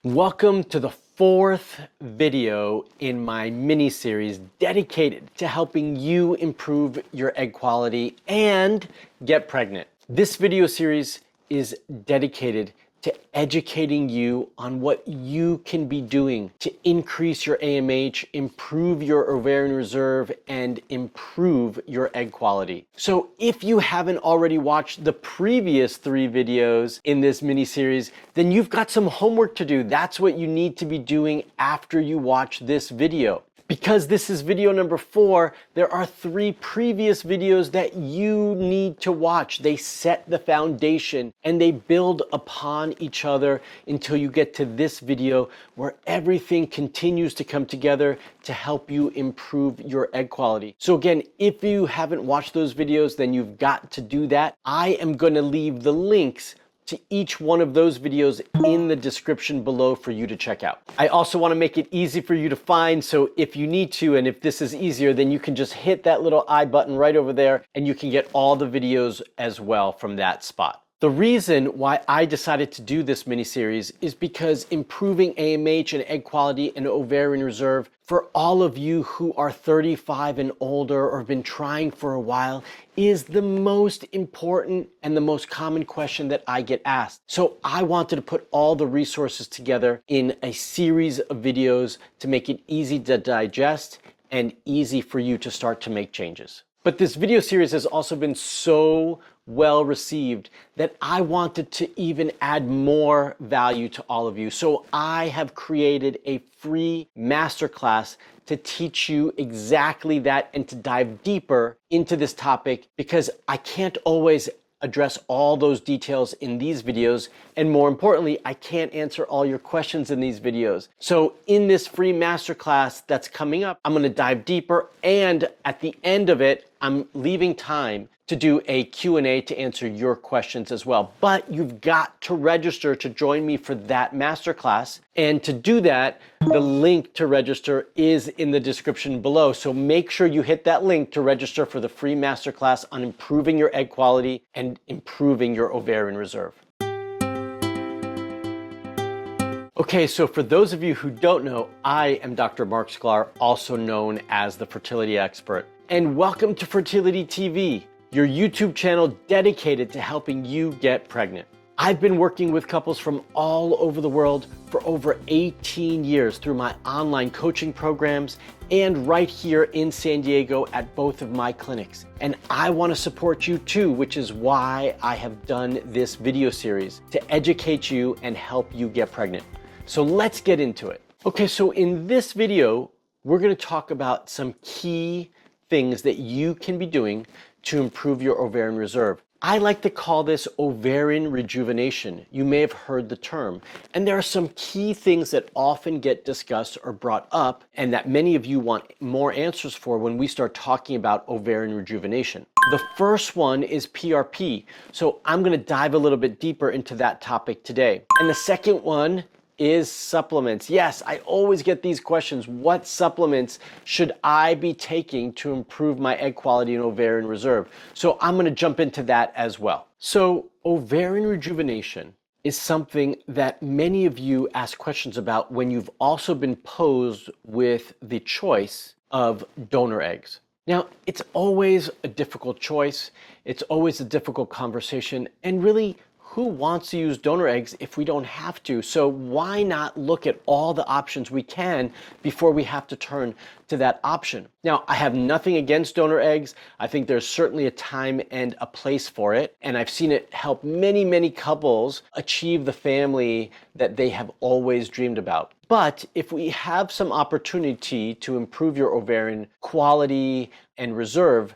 Welcome to the fourth video in my mini-series dedicated to helping you improve your egg quality and get pregnant. This video series is dedicated to educating you on what you can be doing to increase your AMH, improve your ovarian reserve, and improve your egg quality. So if you haven't already watched the previous 3 videos in this mini-series, then you've got some homework to do. That's what you need to be doing after you watch this video. Because this is video number 4, there are 3 previous videos that you need to watch. They set the foundation and they build upon each other until you get to this video where everything continues to come together to help you improve your egg quality. So again, if you haven't watched those videos, then you've got to do that. I am going to leave the links to each one of those videos in the description below for you to check out. I also want to make it easy for you to find, so if you need to, and if this is easier, then you can just hit that little I button right over there and you can get all the videos as well from that spot. The reason why I decided to do this mini-series is because improving AMH and egg quality and ovarian reserve for all of you who are 35 and older or have been trying for a while is the most important and the most common question that I get asked. So I wanted to put all the resources together in a series of videos to make it easy to digest and easy for you to start to make changes. But this video series has also been so well received that I wanted to even add more value to all of you. So I have created a free masterclass to teach you exactly that and to dive deeper into this topic, because I can't always address all those details in these videos, and more importantly, I can't answer all your questions in these videos. So in this free masterclass that's coming up, I'm going to dive deeper, and at the end of it, I'm leaving time to do a Q&A to answer your questions as well. But you've got to register to join me for that masterclass. And to do that, the link to register is in the description below. So make sure you hit that link to register for the free masterclass on improving your egg quality and improving your ovarian reserve. Okay, so for those of you who don't know, I am Dr. Marc Sklar, also known as the fertility expert. And welcome to Fertility TV, your YouTube channel dedicated to helping you get pregnant. I've been working with couples from all over the world for over 18 years through my online coaching programs and right here in San Diego at both of my clinics. And I want to support you too, which is why I have done this video series to educate you and help you get pregnant. So let's get into it. Okay, so in this video, we're going to talk about some key things that you can be doing to improve your ovarian reserve. I like to call this ovarian rejuvenation. You may have heard the term. And there are some key things that often get discussed or brought up and that many of you want more answers for when we start talking about ovarian rejuvenation. The first one is PRP. So I'm going to dive a little bit deeper into that topic today. And the second one is supplements. Yes, I always get these questions. What supplements should I be taking to improve my egg quality and ovarian reserve? So I'm going to jump into that as well. So ovarian rejuvenation is something that many of you ask questions about when you've also been posed with the choice of donor eggs. Now, it's always a difficult choice. It's always a difficult conversation, and really, who wants to use donor eggs if we don't have to? So why not look at all the options we can before we have to turn to that option? Now, I have nothing against donor eggs. I think there's certainly a time and a place for it. And I've seen it help many, many couples achieve the family that they have always dreamed about. But if we have some opportunity to improve your ovarian quality and reserve,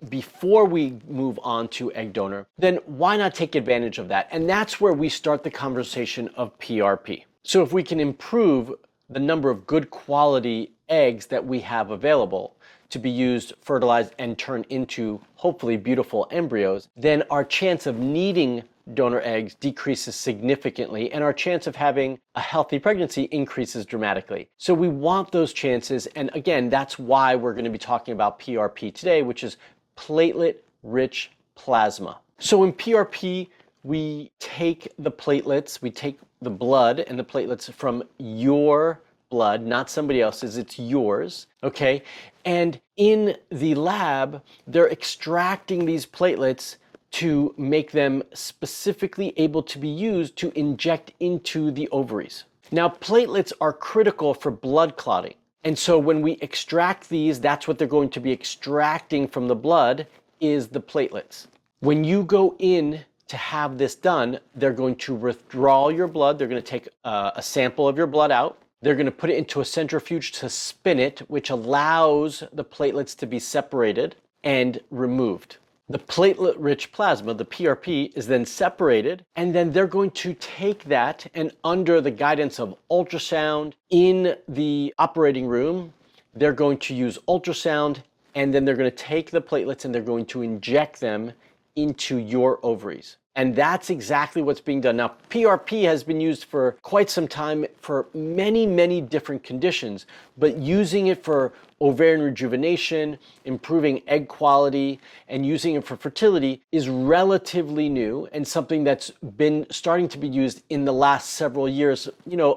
before we move on to egg donor, then why not take advantage of that? And that's where we start the conversation of PRP. So if we can improve the number of good quality eggs that we have available to be used, fertilized, and turned into hopefully beautiful embryos, then our chance of needing donor eggs decreases significantly and our chance of having a healthy pregnancy increases dramatically. So we want those chances, and again, that's why we're going to be talking about PRP today, which is platelet-rich plasma. So in PRP, we take the platelets, we take the blood and the platelets from your blood, not somebody else's, it's yours, okay? And in the lab, they're extracting these platelets to make them specifically able to be used to inject into the ovaries. Now, platelets are critical for blood clotting. And so when we extract these, that's what they're going to be extracting from the blood is the platelets. When you go in to have this done, they're going to withdraw your blood. They're going to take a sample of your blood out. They're going to put it into a centrifuge to spin it, which allows the platelets to be separated and removed. The platelet-rich plasma, the PRP, is then separated, and then they're going to take that and under the guidance of ultrasound in the operating room, they're going to use ultrasound, and then they're going to take the platelets and they're going to inject them into your ovaries. And that's exactly what's being done. Now, PRP has been used for quite some time for many, many different conditions, but using it for ovarian rejuvenation, improving egg quality, and using it for fertility is relatively new and something that's been starting to be used in the last several years,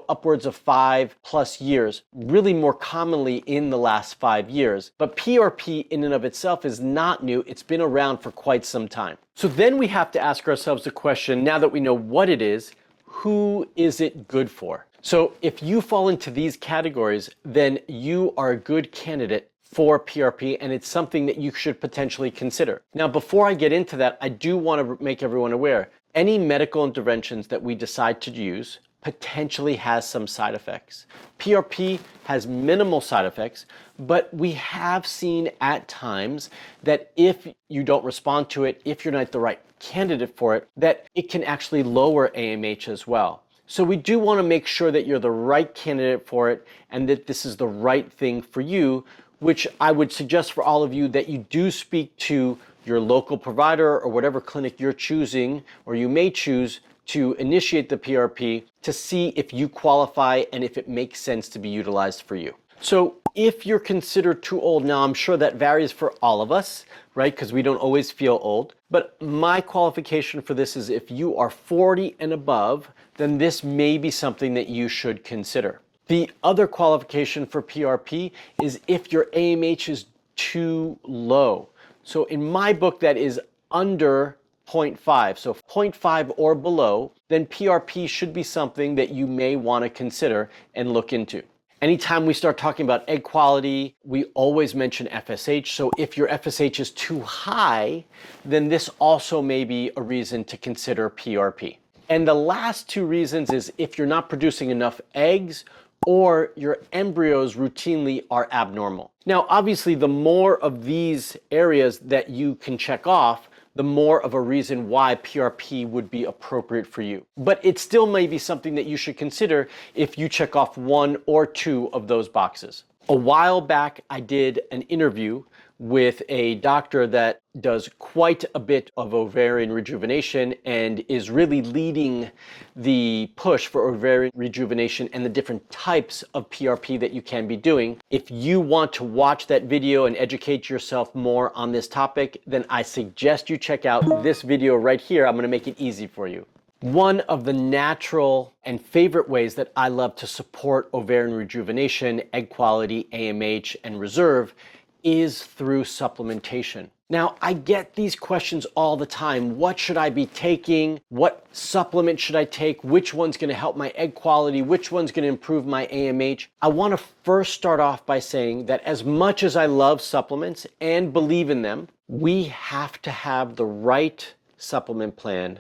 upwards of 5+ years, really more commonly in the last 5 years. But PRP in and of itself is not new. It's been around for quite some time. So then we have to ask ourselves the question, now that we know what it is, who is it good for? So if you fall into these categories, then you are a good candidate for PRP, and it's something that you should potentially consider. Now, before I get into that, I do want to make everyone aware, any medical interventions that we decide to use potentially has some side effects. PRP has minimal side effects, but we have seen at times that if you don't respond to it, if you're not the right candidate for it, that it can actually lower AMH as well. So we do want to make sure that you're the right candidate for it and that this is the right thing for you, which I would suggest for all of you that you do speak to your local provider or whatever clinic you're choosing or you may choose to initiate the PRP to see if you qualify and if it makes sense to be utilized for you. So if you're considered too old, now I'm sure that varies for all of us, right? Because we don't always feel old. But my qualification for this is if you are 40 and above, then this may be something that you should consider. The other qualification for PRP is if your AMH is too low. So in my book, that is under 0.5. So 0.5 or below, then PRP should be something that you may want to consider and look into. Anytime we start talking about egg quality, we always mention FSH. So if your FSH is too high, then this also may be a reason to consider PRP. And the last two reasons is if you're not producing enough eggs or your embryos routinely are abnormal. Now, obviously, the more of these areas that you can check off, the more of a reason why PRP would be appropriate for you. But it still may be something that you should consider if you check off one or two of those boxes. A while back, I did an interview with a doctor that does quite a bit of ovarian rejuvenation and is really leading the push for ovarian rejuvenation and the different types of PRP that you can be doing. If you want to watch that video and educate yourself more on this topic, then I suggest you check out this video right here. I'm going to make it easy for you. One of the natural and favorite ways that I love to support ovarian rejuvenation, egg quality, AMH, and reserve is through supplementation. Now, I get these questions all the time. What should I be taking? What supplement should I take? Which one's gonna help my egg quality? Which one's gonna improve my AMH? I wanna first start off by saying that as much as I love supplements and believe in them, we have to have the right supplement plan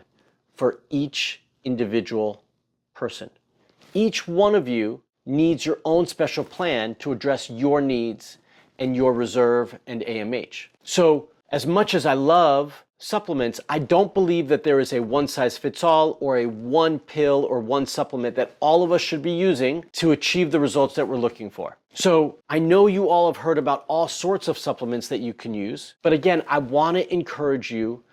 for each individual person. Each one of you needs your own special plan to address your needs and your reserve and AMH. So as much as I love supplements, I don't believe that there is a one-size-fits-all or a one pill or one supplement that all of us should be using to achieve the results that we're looking for. So I know you all have heard about all sorts of supplements that you can use, but again, I want to encourage you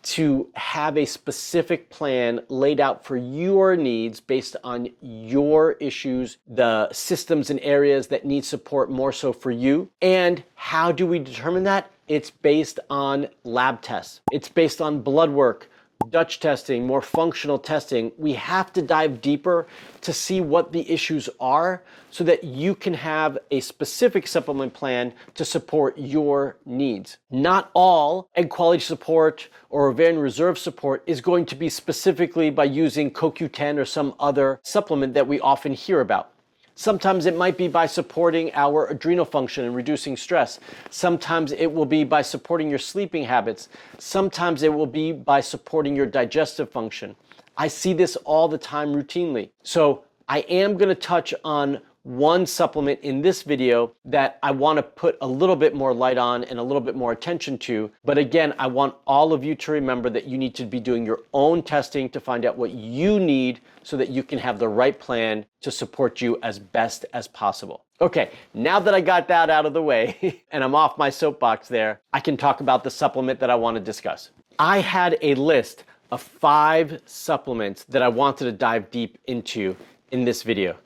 to have a specific plan laid out for your needs based on your issues, the systems and areas that need support more so for you. And how do we determine that? It's based on lab tests. It's based on blood work, Dutch testing, more functional testing, we have to dive deeper to see what the issues are so that you can have a specific supplement plan to support your needs. Not all egg quality support or ovarian reserve support is going to be specifically by using CoQ10 or some other supplement that we often hear about. Sometimes it might be by supporting our adrenal function and reducing stress. Sometimes it will be by supporting your sleeping habits. Sometimes it will be by supporting your digestive function. I see this all the time routinely. So I am going to touch on one supplement in this video that I want to put a little bit more light on and a little bit more attention to. But again, I want all of you to remember that you need to be doing your own testing to find out what you need so that you can have the right plan to support you as best as possible. Okay, now that I got that out of the way and I'm off my soapbox there, I can talk about the supplement that I want to discuss. I had a list of 5 supplements that I wanted to dive deep into in this video.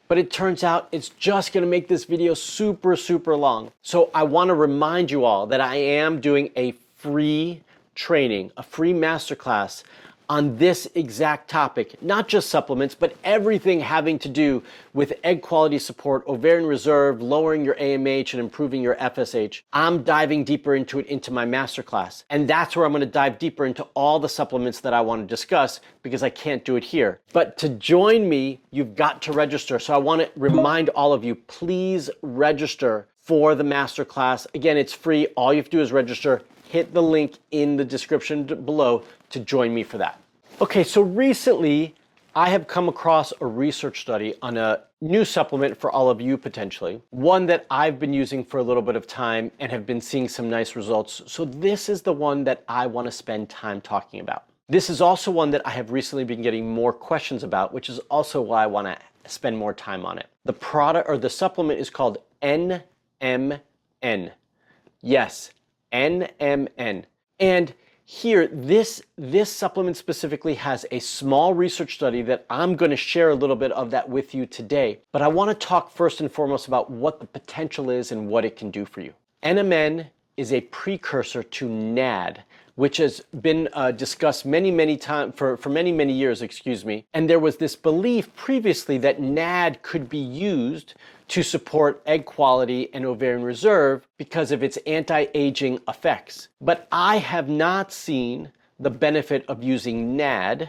But it turns out it's just going to make this video super long. So I want to remind you all that I am doing a free training, a free masterclass on this exact topic, not just supplements, but everything having to do with egg quality support, ovarian reserve, lowering your AMH and improving your FSH. I'm diving deeper into it into my masterclass. And that's where I'm going to dive deeper into all the supplements that I want to discuss because I can't do it here. But to join me, you've got to register. So I want to remind all of you, please register for the masterclass. Again, it's free. All you have to do is register. Hit the link in the description below to join me for that. Okay, so recently I have come across a research study on a new supplement for all of you potentially, one that I've been using for a little bit of time and have been seeing some nice results. So this is the one that I want to spend time talking about. This is also one that I have recently been getting more questions about, which is also why I want to spend more time on it. The product or the supplement is called NMN. Yes, NMN. And here, this supplement specifically has a small research study that I'm going to share a little bit of that with you today. But I want to talk first and foremost about what the potential is and what it can do for you. NMN is a precursor to NAD, which has been discussed many times for many years, And there was this belief previously that NAD could be used to support egg quality and ovarian reserve because of its anti-aging effects. But I have not seen the benefit of using NAD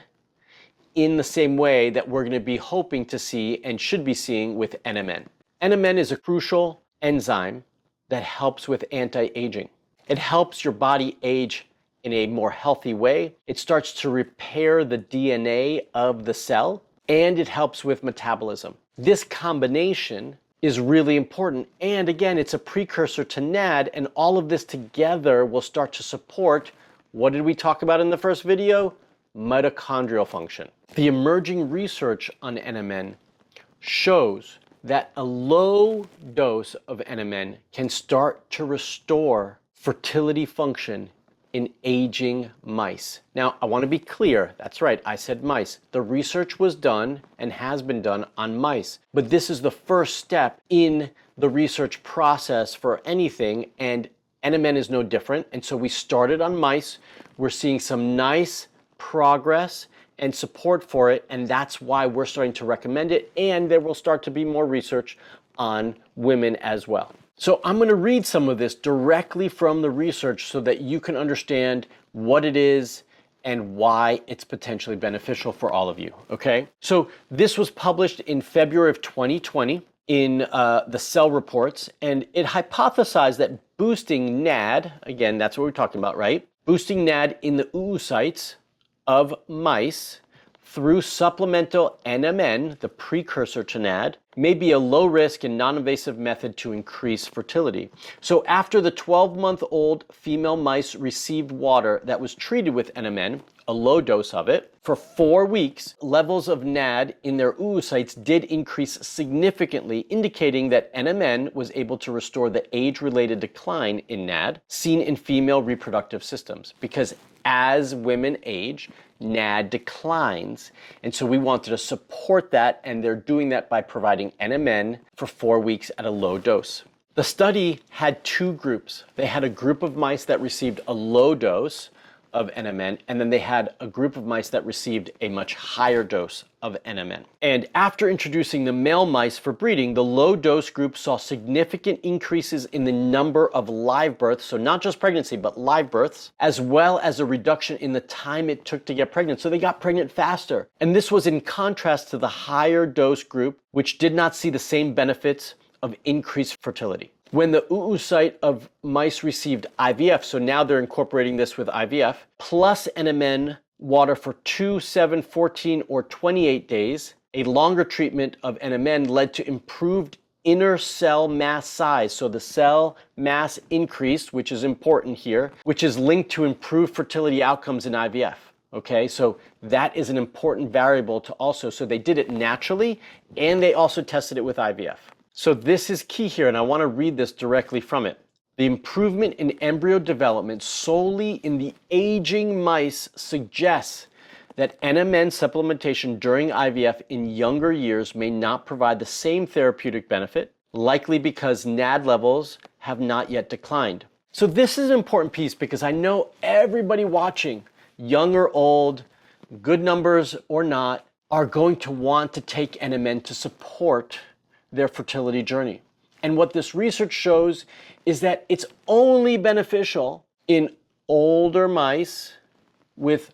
in the same way that we're going to be hoping to see and should be seeing with NMN. NMN is a crucial enzyme that helps with anti-aging. It helps your body age in a more healthy way. It starts to repair the DNA of the cell, and it helps with metabolism. This combination is really important. And again, it's a precursor to NAD, and all of this together will start to support, what did we talk about in the first video? Mitochondrial function. The emerging research on NMN shows that a low dose of NMN can start to restore fertility function in aging mice. Now, I want to be clear. That's right, I said mice. The research was done and has been done on mice. But this is the first step in the research process for anything, and NMN is no different. And so we started on mice. We're seeing some nice progress and support for it, and that's why we're starting to recommend it, and there will start to be more research on women as well. So I'm going to read some of this directly from the research so that you can understand what it is and why it's potentially beneficial for all of you, okay? So this was published in February of 2020 in the Cell Reports, and it hypothesized that boosting NAD, again, that's what we're talking about, right? Boosting NAD in the oocytes of mice through supplemental NMN, the precursor to NAD, may be a low-risk and non-invasive method to increase fertility. So after the 12-month-old female mice received water that was treated with NMN, a low dose of it, for 4 weeks, levels of NAD in their oocytes did increase significantly, indicating that NMN was able to restore the age-related decline in NAD seen in female reproductive systems. Because as women age, NAD declines, and so we wanted to support that, and they're doing that by providing NMN for 4 weeks at a low dose. The study had 2 groups. They had a group of mice that received a low dose of NMN, and then they had a group of mice that received a much higher dose of NMN. And after introducing the male mice for breeding, the low dose group saw significant increases in the number of live births, so not just pregnancy, but live births, as well as a reduction in the time it took to get pregnant. So they got pregnant faster. And this was in contrast to the higher dose group, which did not see the same benefits of increased fertility. When the oocyte of mice received IVF, so now they're incorporating this with IVF, plus NMN water for 2, 7, 14, or 28 days, a longer treatment of NMN led to improved inner cell mass size. So the cell mass increased, which is important here, which is linked to improved fertility outcomes in IVF. Okay, so that is an important variable to also, so they did it naturally and they also tested it with IVF. So this is key here, and I want to read this directly from it. The improvement in embryo development solely in the aging mice suggests that NMN supplementation during IVF in younger years may not provide the same therapeutic benefit, likely because NAD levels have not yet declined. So this is an important piece because I know everybody watching, young or old, good numbers or not, are going to want to take NMN to support their fertility journey. And what this research shows is that it's only beneficial in older mice with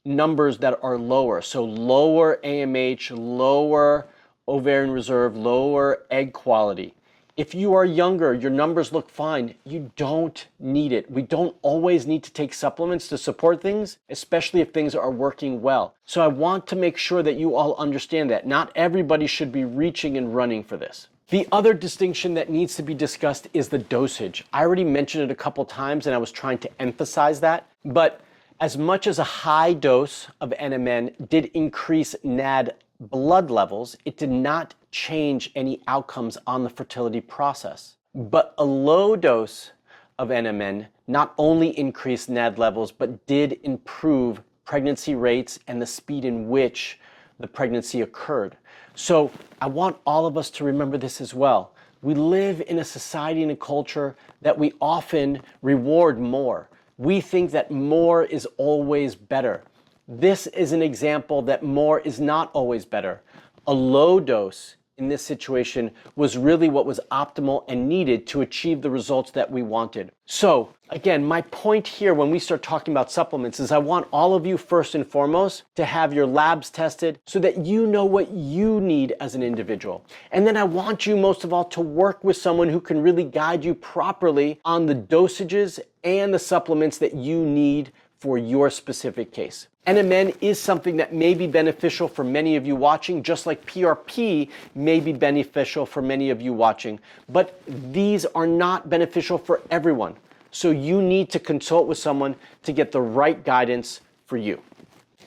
numbers that are lower. So lower AMH, lower ovarian reserve, lower egg quality. If you are younger, your numbers look fine, you don't need it. We don't always need to take supplements to support things, especially if things are working well. So I want to make sure that you all understand that. Not everybody should be reaching and running for this. The other distinction that needs to be discussed is the dosage. I already mentioned it a couple times and I was trying to emphasize that, but as much as a high dose of NMN did increase NAD blood levels, it did not change any outcomes on the fertility process. But a low dose of NMN not only increased NAD levels, but did improve pregnancy rates and the speed in which the pregnancy occurred. So I want all of us to remember this as well. We live in a society and a culture that we often reward more. We think that more is always better. This is an example that more is not always better. A low dose in this situation was really what was optimal and needed to achieve the results that we wanted. So again, my point here when we start talking about supplements is I want all of you first and foremost to have your labs tested so that you know what you need as an individual. And then I want you most of all to work with someone who can really guide you properly on the dosages and the supplements that you need for your specific case. NMN is something that may be beneficial for many of you watching, just like PRP may be beneficial for many of you watching, but these are not beneficial for everyone. So you need to consult with someone to get the right guidance for you.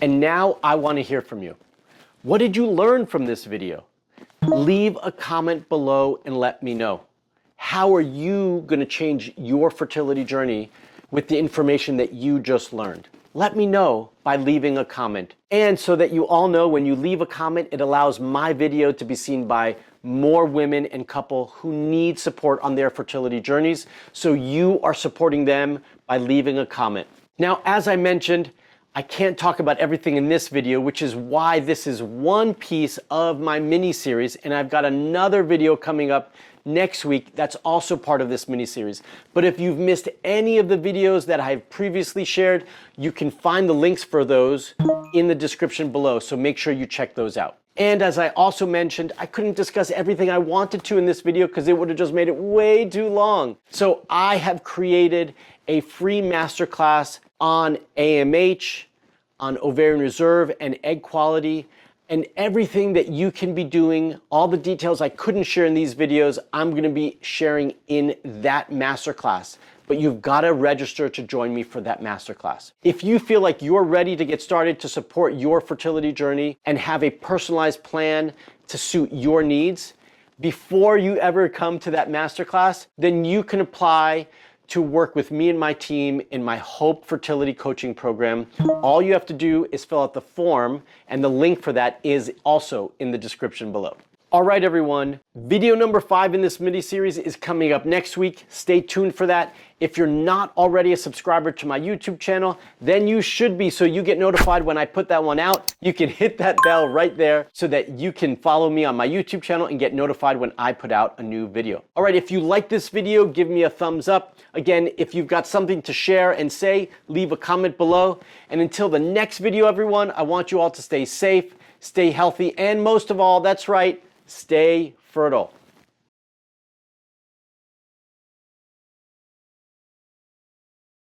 And now I want to hear from you. What did you learn from this video? Leave a comment below and let me know. How are you going to change your fertility journey with the information that you just learned? Let me know by leaving a comment. And so that you all know, when you leave a comment, it allows my video to be seen by more women and couples who need support on their fertility journeys. So you are supporting them by leaving a comment. Now, as I mentioned, I can't talk about everything in this video, which is why this is one piece of my mini series, and I've got another video coming up next week that's also part of this mini series. But if you've missed any of the videos that I've previously shared, you can find the links for those in the description below, so make sure you check those out. And as I also mentioned, I couldn't discuss everything I wanted to in this video because it would have just made it way too long. So I have created a free masterclass on AMH, on ovarian reserve and egg quality, and everything that you can be doing. All the details I couldn't share in these videos, I'm going to be sharing in that masterclass. But you've got to register to join me for that masterclass. If you feel like you're ready to get started to support your fertility journey and have a personalized plan to suit your needs before you ever come to that masterclass, then you can apply to work with me and my team in my Hope Fertility Coaching Program. All you have to do is fill out the form, and the link for that is also in the description below. All right, everyone. Video number 5 in this mini-series is coming up next week. Stay tuned for that. If you're not already a subscriber to my YouTube channel, then you should be, so you get notified when I put that one out. You can hit that bell right there so that you can follow me on my YouTube channel and get notified when I put out a new video. All right, if you like this video, give me a thumbs up. Again, if you've got something to share and say, leave a comment below. And until the next video, everyone, I want you all to stay safe, stay healthy, and most of all, that's right, stay fertile.